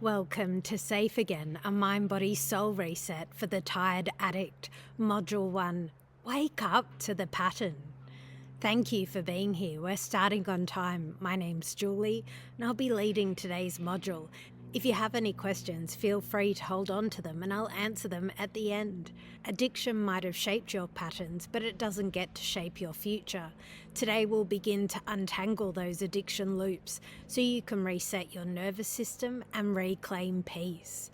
Welcome to Safe Again, a mind, body, soul reset for the tired addict. Module 1. Wake up to the pattern. Thank you for being here. We're starting on time. My name's Julie, and I'll be leading today's module. If you have any questions, feel free to hold on to them and I'll answer them at the end. Addiction might have shaped your patterns, but it doesn't get to shape your future. Today we'll begin to untangle those addiction loops so you can reset your nervous system and reclaim peace.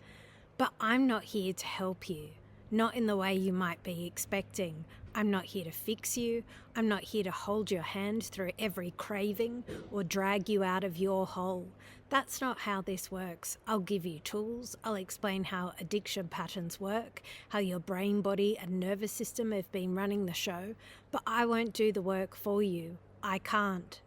But I'm not here to help you, not in the way you might be expecting. I'm not here to fix you. I'm not here to hold your hand through every craving or drag you out of your hole. That's not how this works. I'll give you tools. I'll explain how addiction patterns work, how your brain, body, and nervous system have been running the show, but I won't do the work for you. I can't.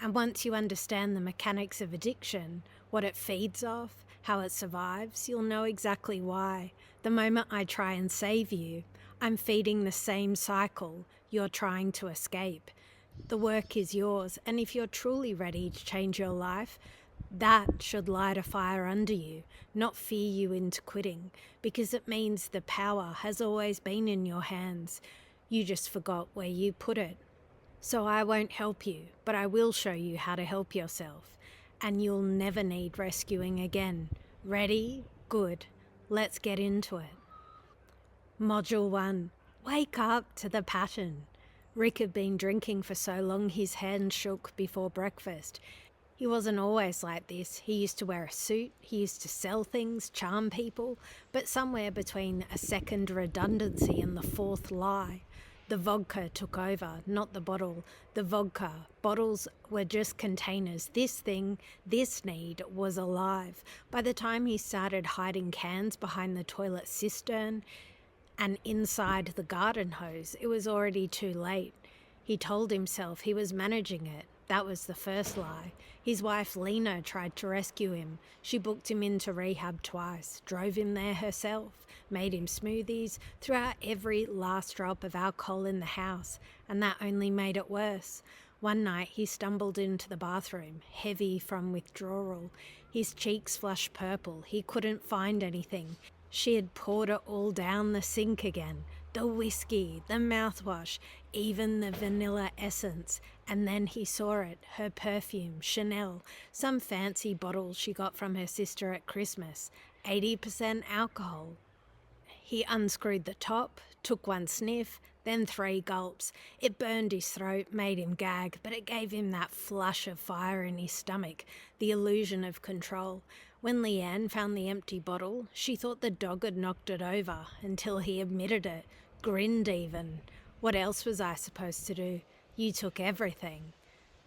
And once you understand the mechanics of addiction, what it feeds off, how it survives, you'll know exactly why. The moment I try and save you, I'm feeding the same cycle you're trying to escape. The work is yours, and if you're truly ready to change your life, that should light a fire under you, not fear you into quitting, because it means the power has always been in your hands. You just forgot where you put it. So I won't help you, but I will show you how to help yourself, and you'll never need rescuing again. Ready? Good. Let's get into it. Module 1. Wake up to the pattern. Rick had been drinking for so long his hand shook before breakfast. He wasn't always like this. He used to wear a suit, he used to sell things, charm people, but somewhere between a second redundancy and the fourth lie, the vodka took over, not the bottle. The vodka. Bottles were just containers. This thing, this need, was alive. By the time he started hiding cans behind the toilet cistern and inside the garden hose, it was already too late. He told himself he was managing it. That was the first lie. His wife Lena tried to rescue him. She booked him into rehab twice, drove him there herself, made him smoothies, threw out every last drop of alcohol in the house, and that only made it worse. One night he stumbled into the bathroom, heavy from withdrawal. His cheeks flushed purple. He couldn't find anything. She had poured it all down the sink again. The whiskey, the mouthwash, even the vanilla essence. And then he saw it, her perfume, Chanel, some fancy bottle she got from her sister at Christmas, 80% alcohol. He unscrewed the top, took one sniff, then 3 gulps. It burned his throat, made him gag, but it gave him that flush of fire in his stomach, the illusion of control. When Leanne found the empty bottle, she thought the dog had knocked it over until he admitted it, grinned even. What else was I supposed to do? You took everything.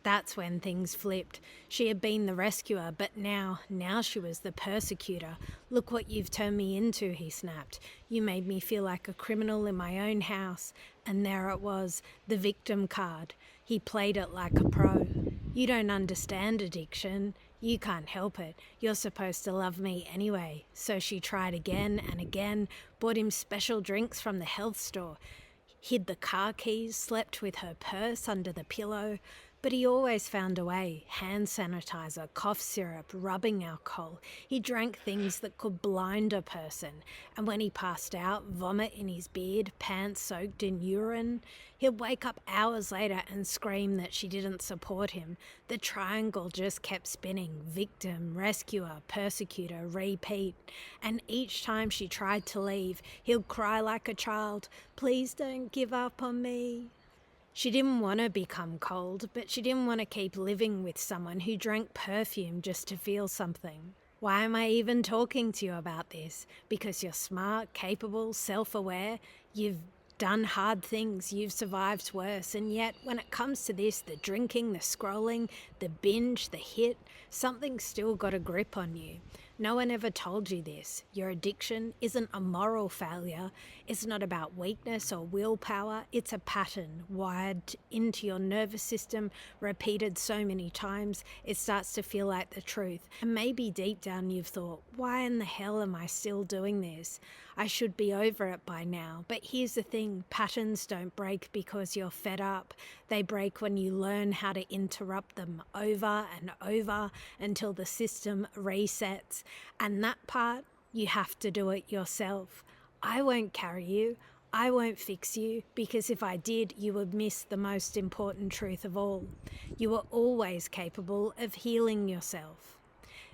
That's when things flipped. She had been the rescuer, but now she was the persecutor. Look what you've turned me into, he snapped. You made me feel like a criminal in my own house. And there it was, the victim card. He played it like a pro. You don't understand addiction. You can't help it. You're supposed to love me anyway. So she tried again and again, bought him special drinks from the health store, hid the car keys, slept with her purse under the pillow. But he always found a way. Hand sanitizer, cough syrup, rubbing alcohol. He drank things that could blind a person. And when he passed out, vomit in his beard, pants soaked in urine. He'd wake up hours later and scream that she didn't support him. The triangle just kept spinning. Victim, rescuer, persecutor, repeat. And each time she tried to leave, he'd cry like a child, "Please don't give up on me." She didn't want to become cold, but she didn't want to keep living with someone who drank perfume just to feel something. Why am I even talking to you about this? Because you're smart, capable, self-aware. You've done hard things, you've survived worse, and yet when it comes to this, the drinking, the scrolling, the binge, the hit, something's still got a grip on you. No one ever told you this. Your addiction isn't a moral failure. It's not about weakness or willpower. It's a pattern wired into your nervous system, repeated so many times, it starts to feel like the truth. And maybe deep down you've thought, why in the hell am I still doing this? I should be over it by now. But here's the thing, patterns don't break because you're fed up. They break when you learn how to interrupt them over and over until the system resets. And that part, you have to do it yourself. I won't carry you. I won't fix you, because if I did, you would miss the most important truth of all. You are always capable of healing yourself.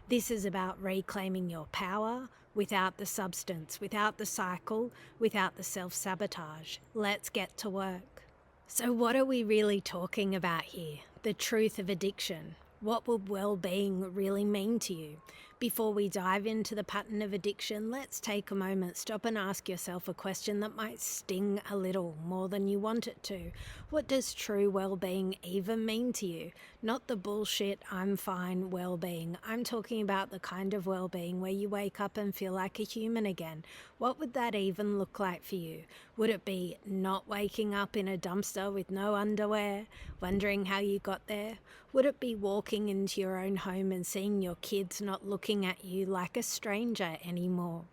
This is about reclaiming your power without the substance, without the cycle, without the self-sabotage. Let's get to work. So what are we really talking about here? The truth of addiction. What would well-being really mean to you? Before we dive into the pattern of addiction, let's take a moment, stop and ask yourself a question that might sting a little more than you want it to. What does true well-being even mean to you? Not the bullshit, I'm fine well-being. I'm talking about the kind of well-being where you wake up and feel like a human again. What would that even look like for you? Would it be not waking up in a dumpster with no underwear, wondering how you got there? Would it be walking into your own home and seeing your kids not looking at you like a stranger anymore?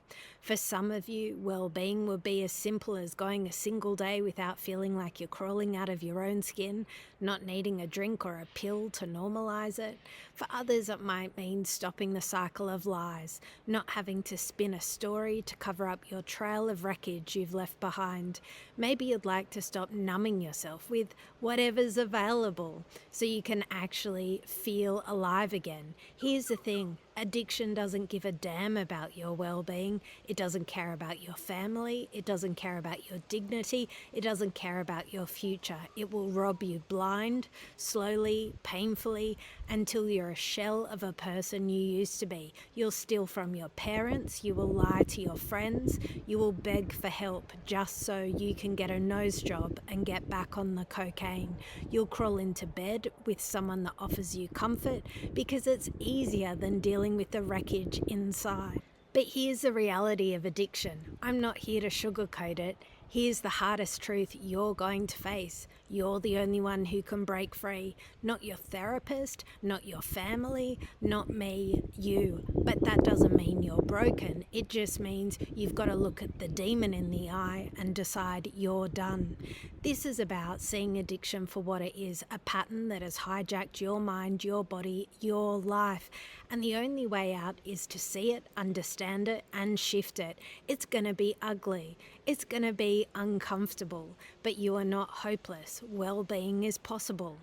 For some of you, well-being would be as simple as going a single day without feeling like you're crawling out of your own skin, not needing a drink or a pill to normalize it. For others, it might mean stopping the cycle of lies, not having to spin a story to cover up your trail of wreckage you've left behind. Maybe you'd like to stop numbing yourself with whatever's available so you can actually feel alive again. Here's the thing. Addiction doesn't give a damn about your well-being. It doesn't care about your family. It doesn't care about your dignity. It doesn't care about your future. It will rob you blind, slowly, painfully, until you're a shell of a person you used to be. You'll steal from your parents. You will lie to your friends. You will beg for help just so you can get a nose job and get back on the cocaine. You'll crawl into bed with someone that offers you comfort because it's easier than dealing with the wreckage inside. But here's the reality of addiction. I'm not here to sugarcoat it. Here's the hardest truth you're going to face. You're the only one who can break free. Not your therapist, not your family, not me, you. But that doesn't mean you're broken. It just means you've got to look at the demon in the eye and decide you're done. This is about seeing addiction for what it is, a pattern that has hijacked your mind, your body, your life. And the only way out is to see it, understand it, and shift it. It's going to be ugly. It's going to be uncomfortable, but you are not hopeless. Well-being is possible,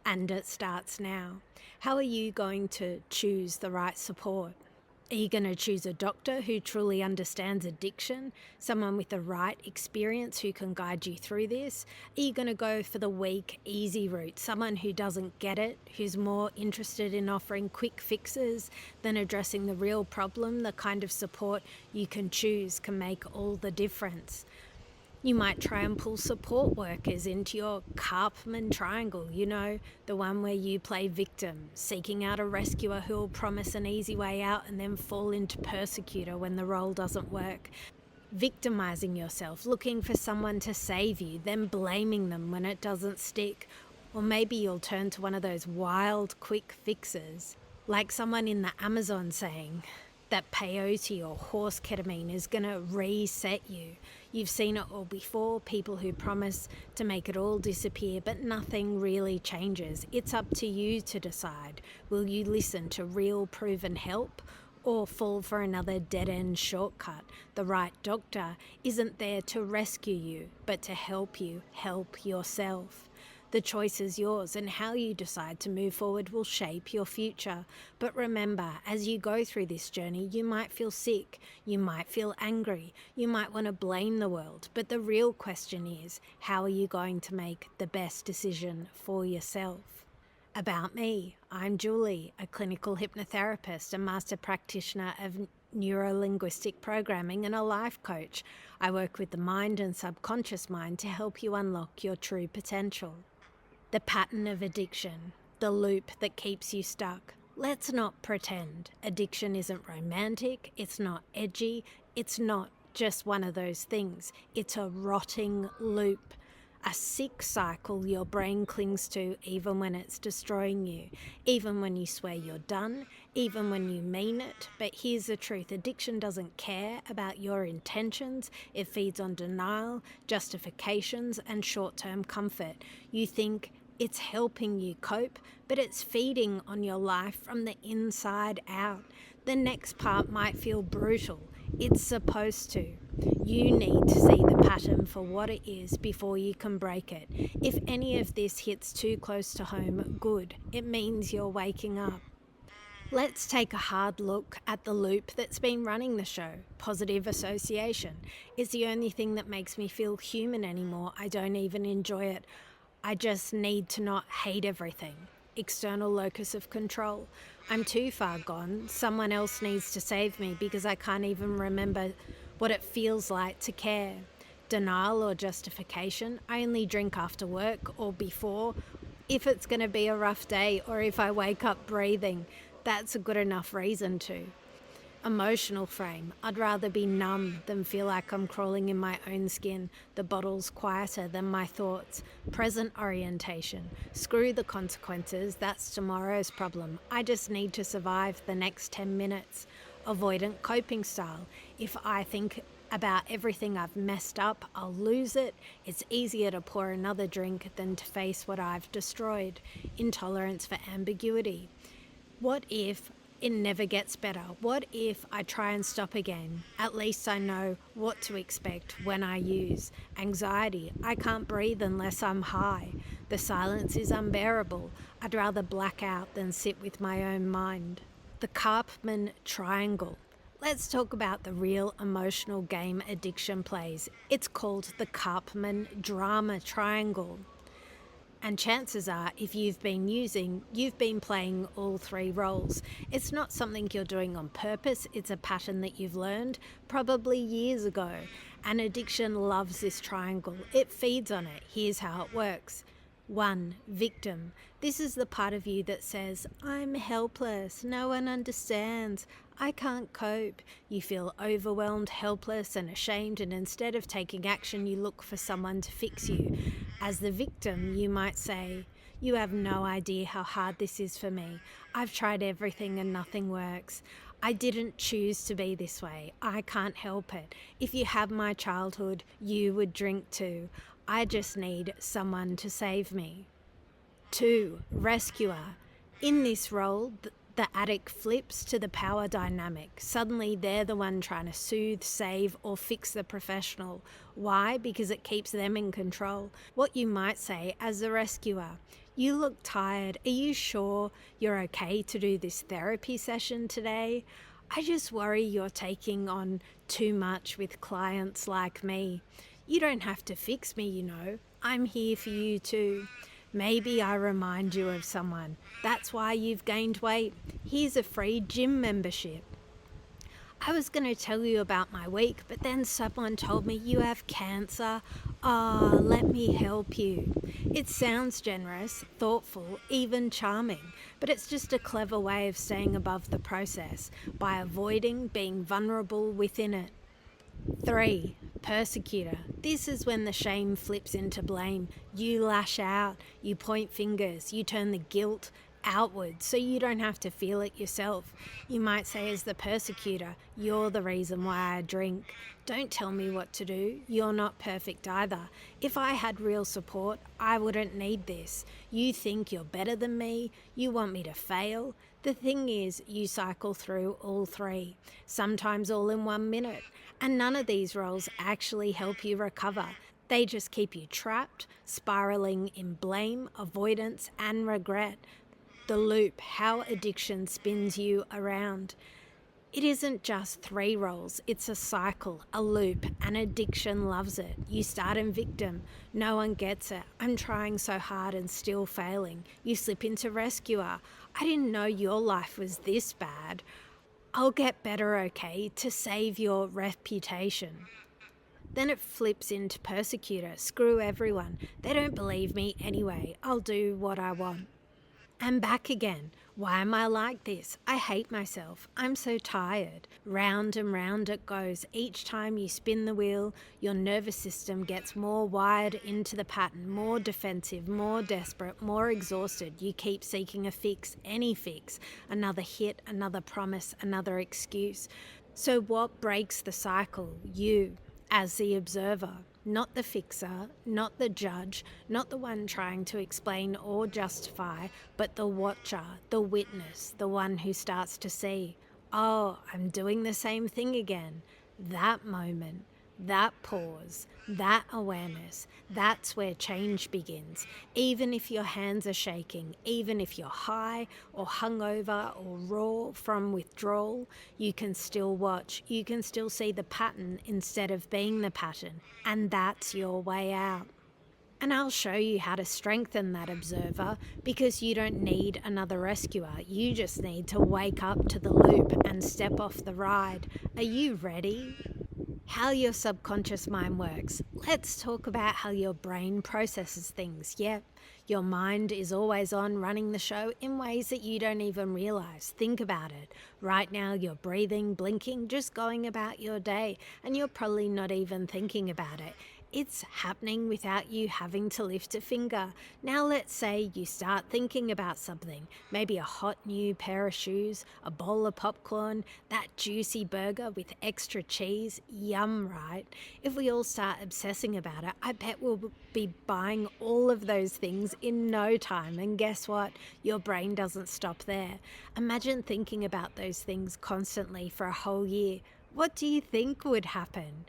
and it starts now. How are you going to choose the right support? Are you going to choose a doctor who truly understands addiction, someone with the right experience who can guide you through this? Are you going to go for the weak, easy route, someone who doesn't get it, who's more interested in offering quick fixes than addressing the real problem? The kind of support you can choose can make all the difference. You might try and pull support workers into your Karpman triangle, the one where you play victim, seeking out a rescuer who will promise an easy way out and then fall into persecutor when the role doesn't work. Victimizing yourself, looking for someone to save you, then blaming them when it doesn't stick. Or maybe you'll turn to one of those wild, quick fixes, like someone in the Amazon saying that peyote or horse ketamine is going to reset you. You've seen it all before, people who promise to make it all disappear, but nothing really changes. It's up to you to decide. Will you listen to real proven help or fall for another dead-end shortcut? The right doctor isn't there to rescue you, but to help you help yourself. The choice is yours, and how you decide to move forward will shape your future. But remember, as you go through this journey, you might feel sick, you might feel angry, you might want to blame the world. But the real question is, how are you going to make the best decision for yourself? About me, I'm Julie, a clinical hypnotherapist, a master practitioner of neuro-linguistic programming and a life coach. I work with the mind and subconscious mind to help you unlock your true potential. The pattern of addiction, the loop that keeps you stuck. Let's not pretend. Addiction isn't romantic, it's not edgy, it's not just one of those things. It's a rotting loop, a sick cycle your brain clings to even when it's destroying you, even when you swear you're done, even when you mean it. But here's the truth, addiction doesn't care about your intentions. It feeds on denial, justifications, and short-term comfort. You think it's helping you cope, but it's feeding on your life from the inside out. The next part might feel brutal. It's supposed to. You need to see the pattern for what it is before you can break it. If any of this hits too close to home, good. It means you're waking up. Let's take a hard look at the loop that's been running the show. Positive association. It's the only thing that makes me feel human anymore. I don't even enjoy it. I just need to not hate everything. External locus of control. I'm too far gone. Someone else needs to save me because I can't even remember what it feels like to care. Denial or justification. I only drink after work or before. If it's going to be a rough day or if I wake up breathing, that's a good enough reason to. Emotional frame. I'd rather be numb than feel like I'm crawling in my own skin. The bottle's quieter than my thoughts. Present orientation. Screw the consequences. That's tomorrow's problem. I just need to survive the next 10 minutes. Avoidant coping style. If I think about everything I've messed up, I'll lose it. It's easier to pour another drink than to face what I've destroyed. Intolerance for ambiguity. What if it never gets better? What if I try and stop again? At least I know what to expect when I use. Anxiety. I can't breathe unless I'm high. The silence is unbearable. I'd rather black out than sit with my own mind. The Karpman triangle. Let's talk about the real emotional game addiction plays. It's called the Karpman drama triangle. And chances are, if you've been playing all three roles. It's not something you're doing on purpose, it's a pattern that you've learned, probably years ago. And addiction loves this triangle. It feeds on it. Here's how it works. 1. Victim. This is the part of you that says, I'm helpless, no one understands, I can't cope. You feel overwhelmed, helpless and ashamed, and instead of taking action, you look for someone to fix you. As the victim, you might say, you have no idea how hard this is for me. I've tried everything and nothing works. I didn't choose to be this way. I can't help it. If you have my childhood, you would drink too. I just need someone to save me. 2. Rescuer. In this role, the addict flips to the power dynamic. Suddenly they're the one trying to soothe, save, or fix the professional. Why? Because it keeps them in control. What you might say as the rescuer, you look tired. Are you sure you're okay to do this therapy session today? I just worry you're taking on too much with clients like me. You don't have to fix me, you know. I'm here for you too. Maybe I remind you of someone. That's why you've gained weight. Here's a free gym membership. I was going to tell you about my week, but then someone told me you have cancer. Let me help you. It sounds generous, thoughtful, even charming, but it's just a clever way of staying above the process by avoiding being vulnerable within it. 3. Persecutor. This is when the shame flips into blame. You lash out, you point fingers, you turn the guilt outward so you don't have to feel it yourself. You might say as the persecutor, you're the reason why I drink. Don't tell me what to do. You're not perfect either. If I had real support, I wouldn't need this. You think you're better than me. You want me to fail. The thing is, you cycle through all three, sometimes all in 1 minute, and none of these roles actually help you recover. They just keep you trapped, spiraling in blame, avoidance, and regret. The loop, how addiction spins you around. It isn't just 3 roles, it's a cycle, a loop, and addiction loves it. You start in victim, no one gets it. I'm trying so hard and still failing. You slip into rescuer. I didn't know your life was this bad. I'll get better, okay, to save your reputation. Then it flips into persecutor. Screw everyone. They don't believe me anyway. I'll do what I want. And back again. Why am I like this? I hate myself. I'm so tired. Round and round it goes. Each time you spin the wheel, your nervous system gets more wired into the pattern, more defensive, more desperate, more exhausted. You keep seeking a fix, any fix, another hit, another promise, another excuse. So what breaks the cycle? You, as the observer. Not the fixer, not the judge, not the one trying to explain or justify, but the watcher, the witness, the one who starts to see. oh, I'm doing the same thing again. That moment, that pause, that awareness, that's where change begins. Even if your hands are shaking, even if you're high or hungover or raw from withdrawal, you can still watch. You can still see the pattern instead of being the pattern. And that's your way out. And I'll show you how to strengthen that observer, because you don't need another rescuer. You just need to wake up to the loop and step off the ride. Are you ready? How your subconscious mind works. Let's talk about how your brain processes things. Yep, your mind is always on, running the show in ways that you don't even realize. Think about it. Right now, you're breathing, blinking, just going about your day, and you're probably not even thinking about it. It's happening without you having to lift a finger. Now let's say you start thinking about something, maybe a hot new pair of shoes, a bowl of popcorn, that juicy burger with extra cheese. Yum, right? If we all start obsessing about it, I bet we'll be buying all of those things in no time. And guess what? Your brain doesn't stop there. Imagine thinking about those things constantly for a whole year. What do you think would happen?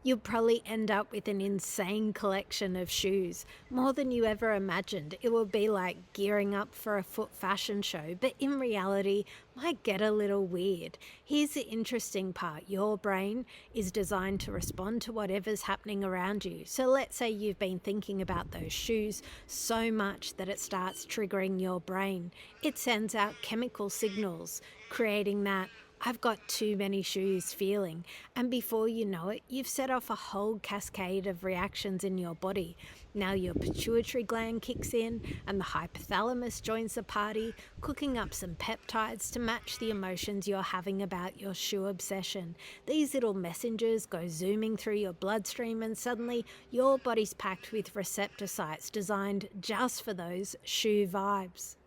You'll probably end up with an insane collection of shoes, more than you ever imagined. It will be like gearing up for a foot fashion show, but in reality, might get a little weird. Here's the interesting part. Your brain is designed to respond to whatever's happening around you. So let's say you've been thinking about those shoes so much that it starts triggering your brain. It sends out chemical signals, creating that I've got too many shoes feeling. And before you know it, you've set off a whole cascade of reactions in your body. Now your pituitary gland kicks in and the hypothalamus joins the party, cooking up some peptides to match the emotions you're having about your shoe obsession. These little messengers go zooming through your bloodstream, and suddenly your body's packed with receptor sites designed just for those shoe vibes.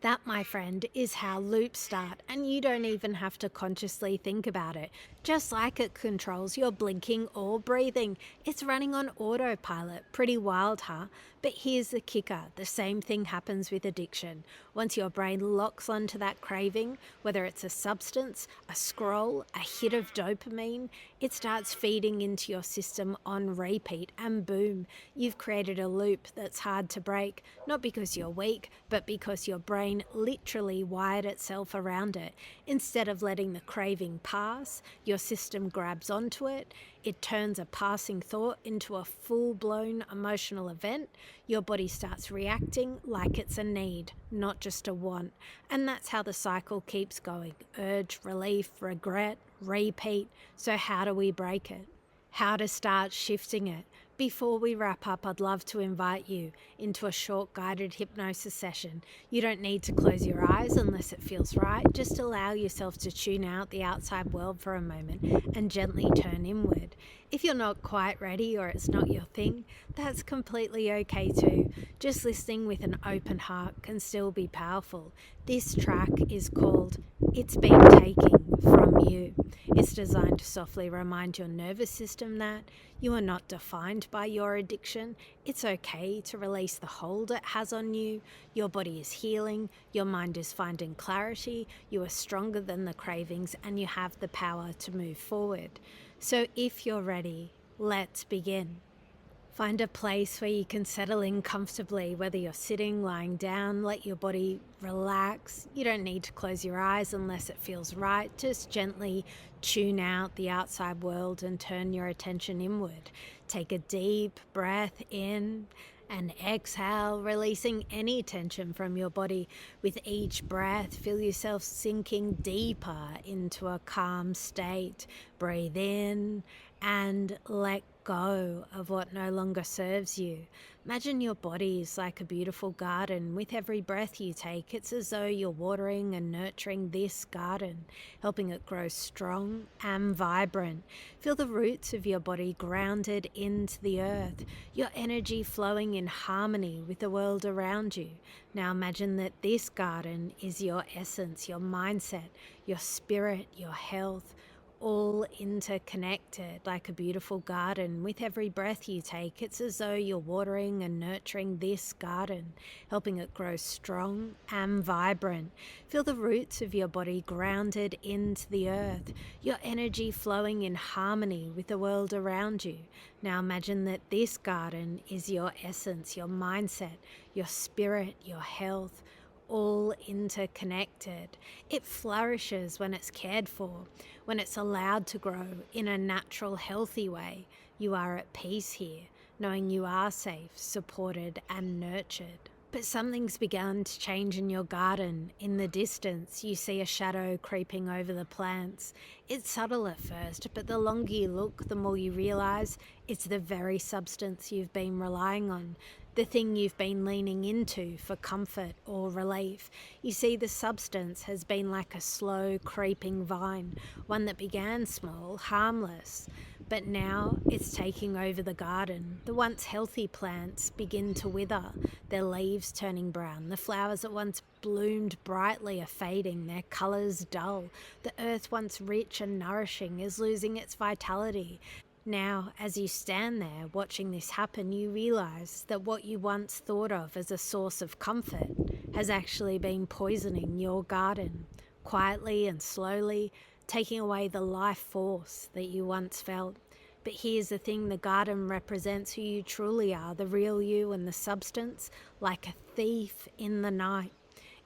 That, my friend, is how loops start, and you don't even have to consciously think about it. Just like it controls your blinking or breathing, it's running on autopilot. Pretty wild, huh? But here's the kicker. The same thing happens with addiction. Once your brain locks onto that craving, whether it's a substance, a scroll, a hit of dopamine, it starts feeding into your system on repeat, and boom, you've created a loop that's hard to break, not because you're weak, but because your brain literally wired itself around it. Instead of letting the craving pass, your system grabs onto it. It turns a passing thought into a full-blown emotional event. Your body starts reacting like it's a need, not just a want. And that's how the cycle keeps going. Urge, relief, regret, repeat. So how do we break it? How to start shifting it? Before we wrap up, I'd love to invite you into a short guided hypnosis session. You don't need to close your eyes unless it feels right. Just allow yourself to tune out the outside world for a moment and gently turn inward. If you're not quite ready or it's not your thing, that's completely okay too. Just listening with an open heart can still be powerful. This track is called It's Been Taking From You. It's designed to softly remind your nervous system that you are not defined by your addiction. It's okay to release the hold it has on you. Your body is healing. Your mind is finding clarity. You are stronger than the cravings, and you have the power to move forward. So if you're ready, let's begin. Find a place where you can settle in comfortably, whether you're sitting, lying down. Let your body relax. You don't need to close your eyes unless it feels right. Just gently tune out the outside world and turn your attention inward. Take a deep breath in and exhale, releasing any tension from your body. With each breath, feel yourself sinking deeper into a calm state. Breathe in and let go of what no longer serves you. Imagine your body is like a beautiful garden. With every breath you take, it's as though you're watering and nurturing this garden, helping it grow strong and vibrant. Feel the roots of your body grounded into the earth, your energy flowing in harmony with the world around you. Now imagine that this garden is your essence, your mindset, your spirit, your health. all interconnected like a beautiful garden. With every breath you take, it's as though you're watering and nurturing this garden, helping it grow strong and vibrant. Feel the roots of your body grounded into the earth, your energy flowing in harmony with the world around you. Now imagine that this garden is your essence, your mindset, your spirit, your health, all interconnected. It flourishes when it's cared for, when it's allowed to grow in a natural, healthy way. You are at peace here, knowing you are safe, supported, and nurtured. But something's begun to change in your garden. In the distance, you see a shadow creeping over the plants. It's subtle at first, but the longer you look, the more you realize it's the very substance you've been relying on, the thing you've been leaning into for comfort or relief. You see, the substance has been like a slow, creeping vine, one that began small, harmless, but now it's taking over the garden. The once healthy plants begin to wither, their leaves turning brown. The flowers that once bloomed brightly are fading, their colours dull. The earth once rich and nourishing is losing its vitality. Now, as you stand there watching this happen, you realize that what you once thought of as a source of comfort has actually been poisoning your garden, quietly and slowly, taking away the life force that you once felt. But here's the thing, the garden represents who you truly are, the real you, and the substance, like a thief in the night.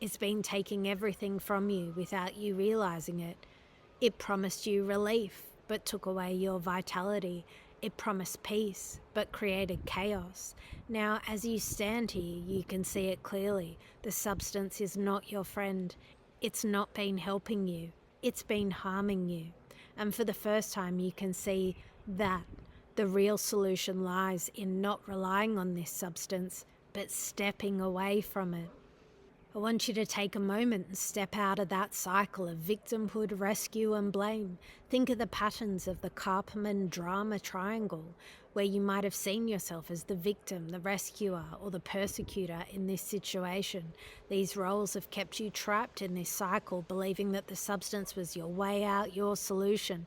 It's been taking everything from you without you realizing it. It promised you relief, but took away your vitality. It promised peace, but created chaos. Now, as you stand here, you can see it clearly. The substance is not your friend. It's not been helping you. It's been harming you. And for the first time, you can see that the real solution lies in not relying on this substance, but stepping away from it. I want you to take a moment and step out of that cycle of victimhood, rescue, and blame. Think of the patterns of the Karpman drama triangle, where you might have seen yourself as the victim, the rescuer, or the persecutor in this situation. These roles have kept you trapped in this cycle, believing that the substance was your way out, your solution.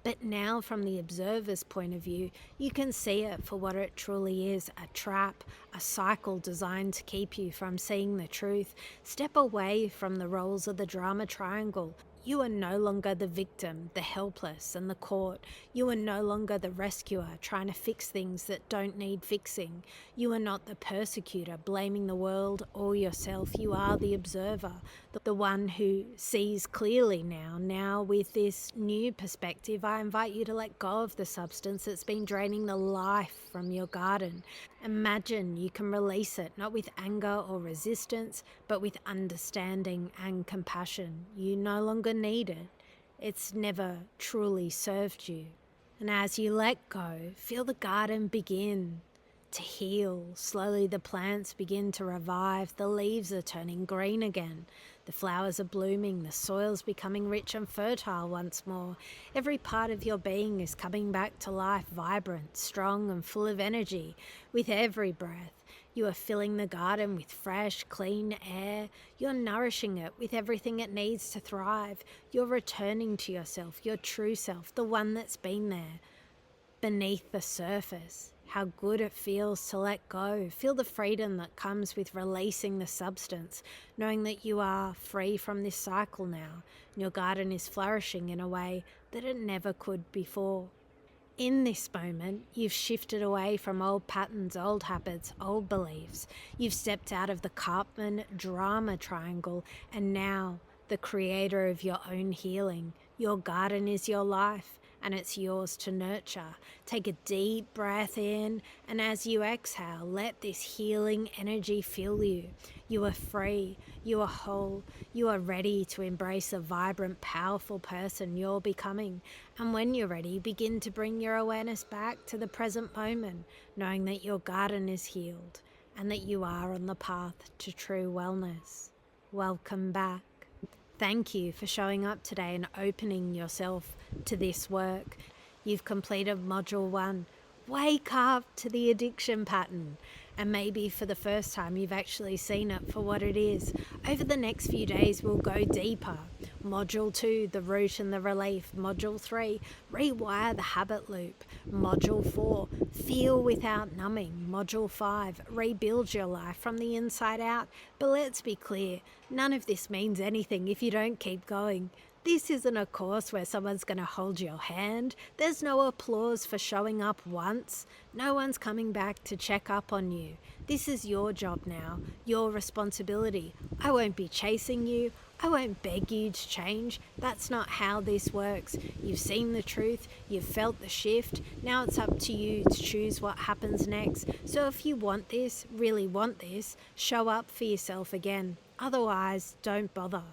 But now, from the observer's point of view, you can see it for what it truly is, a trap, a cycle designed to keep you from seeing the truth. Step away from the roles of the drama triangle. You are no longer the victim, the helpless, and the caught. You are no longer the rescuer trying to fix things that don't need fixing. You are not the persecutor blaming the world or yourself. You are the observer, the one who sees clearly now. Now, with this new perspective, I invite you to let go of the substance that's been draining the life from your garden. Imagine you can release it, not with anger or resistance, but with understanding and compassion. You no longer need it. It's never truly served you. And as you let go, feel the garden begin to heal. Slowly the plants begin to revive. The leaves are turning green again. The flowers are blooming. The soil's becoming rich and fertile once more. Every part of your being is coming back to life, vibrant, strong, and full of energy. With every breath, you are filling the garden with fresh, clean air. You're nourishing it with everything it needs to thrive. You're returning to yourself, your true self, the one that's been there beneath the surface. How good it feels to let go. Feel the freedom that comes with releasing the substance, knowing that you are free from this cycle now. Your garden is flourishing in a way that it never could before. In this moment, you've shifted away from old patterns, old habits, old beliefs. You've stepped out of the Karpman drama triangle and now the creator of your own healing. Your garden is your life, and it's yours to nurture. Take a deep breath in, and as you exhale, let this healing energy fill you. You are free, you are whole, you are ready to embrace a vibrant, powerful person you're becoming. And when you're ready, begin to bring your awareness back to the present moment, knowing that your garden is healed and that you are on the path to true wellness. Welcome back. Thank you for showing up today and opening yourself to this work. You've completed Module 1. Wake up to the addiction pattern. And maybe for the first time you've actually seen it for what it is. Over the next few days we'll go deeper. Module 2, the root and the relief. Module 3, rewire the habit loop. Module 4, feel without numbing. Module 5, rebuild your life from the inside out. But let's be clear, none of this means anything if you don't keep going. This isn't a course where someone's going to hold your hand. There's no applause for showing up once. No one's coming back to check up on you. This is your job now, your responsibility. I won't be chasing you. I won't beg you to change. That's not how this works. You've seen the truth. You've felt the shift. Now it's up to you to choose what happens next. So if you want this, really want this, show up for yourself again. Otherwise, don't bother.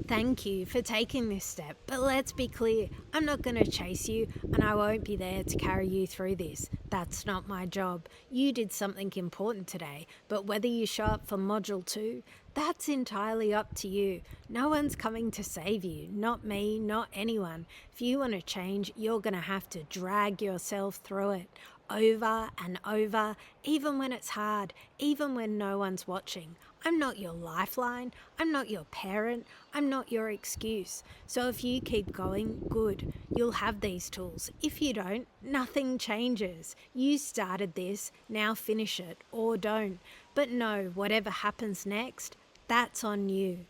Thank you for taking this step, but let's be clear, I'm not going to chase you and I won't be there to carry you through this. That's not my job. You did something important today, but whether you show up for Module 2, that's entirely up to you. No one's coming to save you, not me, not anyone. If you want to change, you're going to have to drag yourself through it. Over and over, even when it's hard, even when no one's watching. I'm not your lifeline, I'm not your parent, I'm not your excuse. So if you keep going, good, you'll have these tools. If you don't, nothing changes. You started this, now finish it, or don't. But no, whatever happens next, that's on you.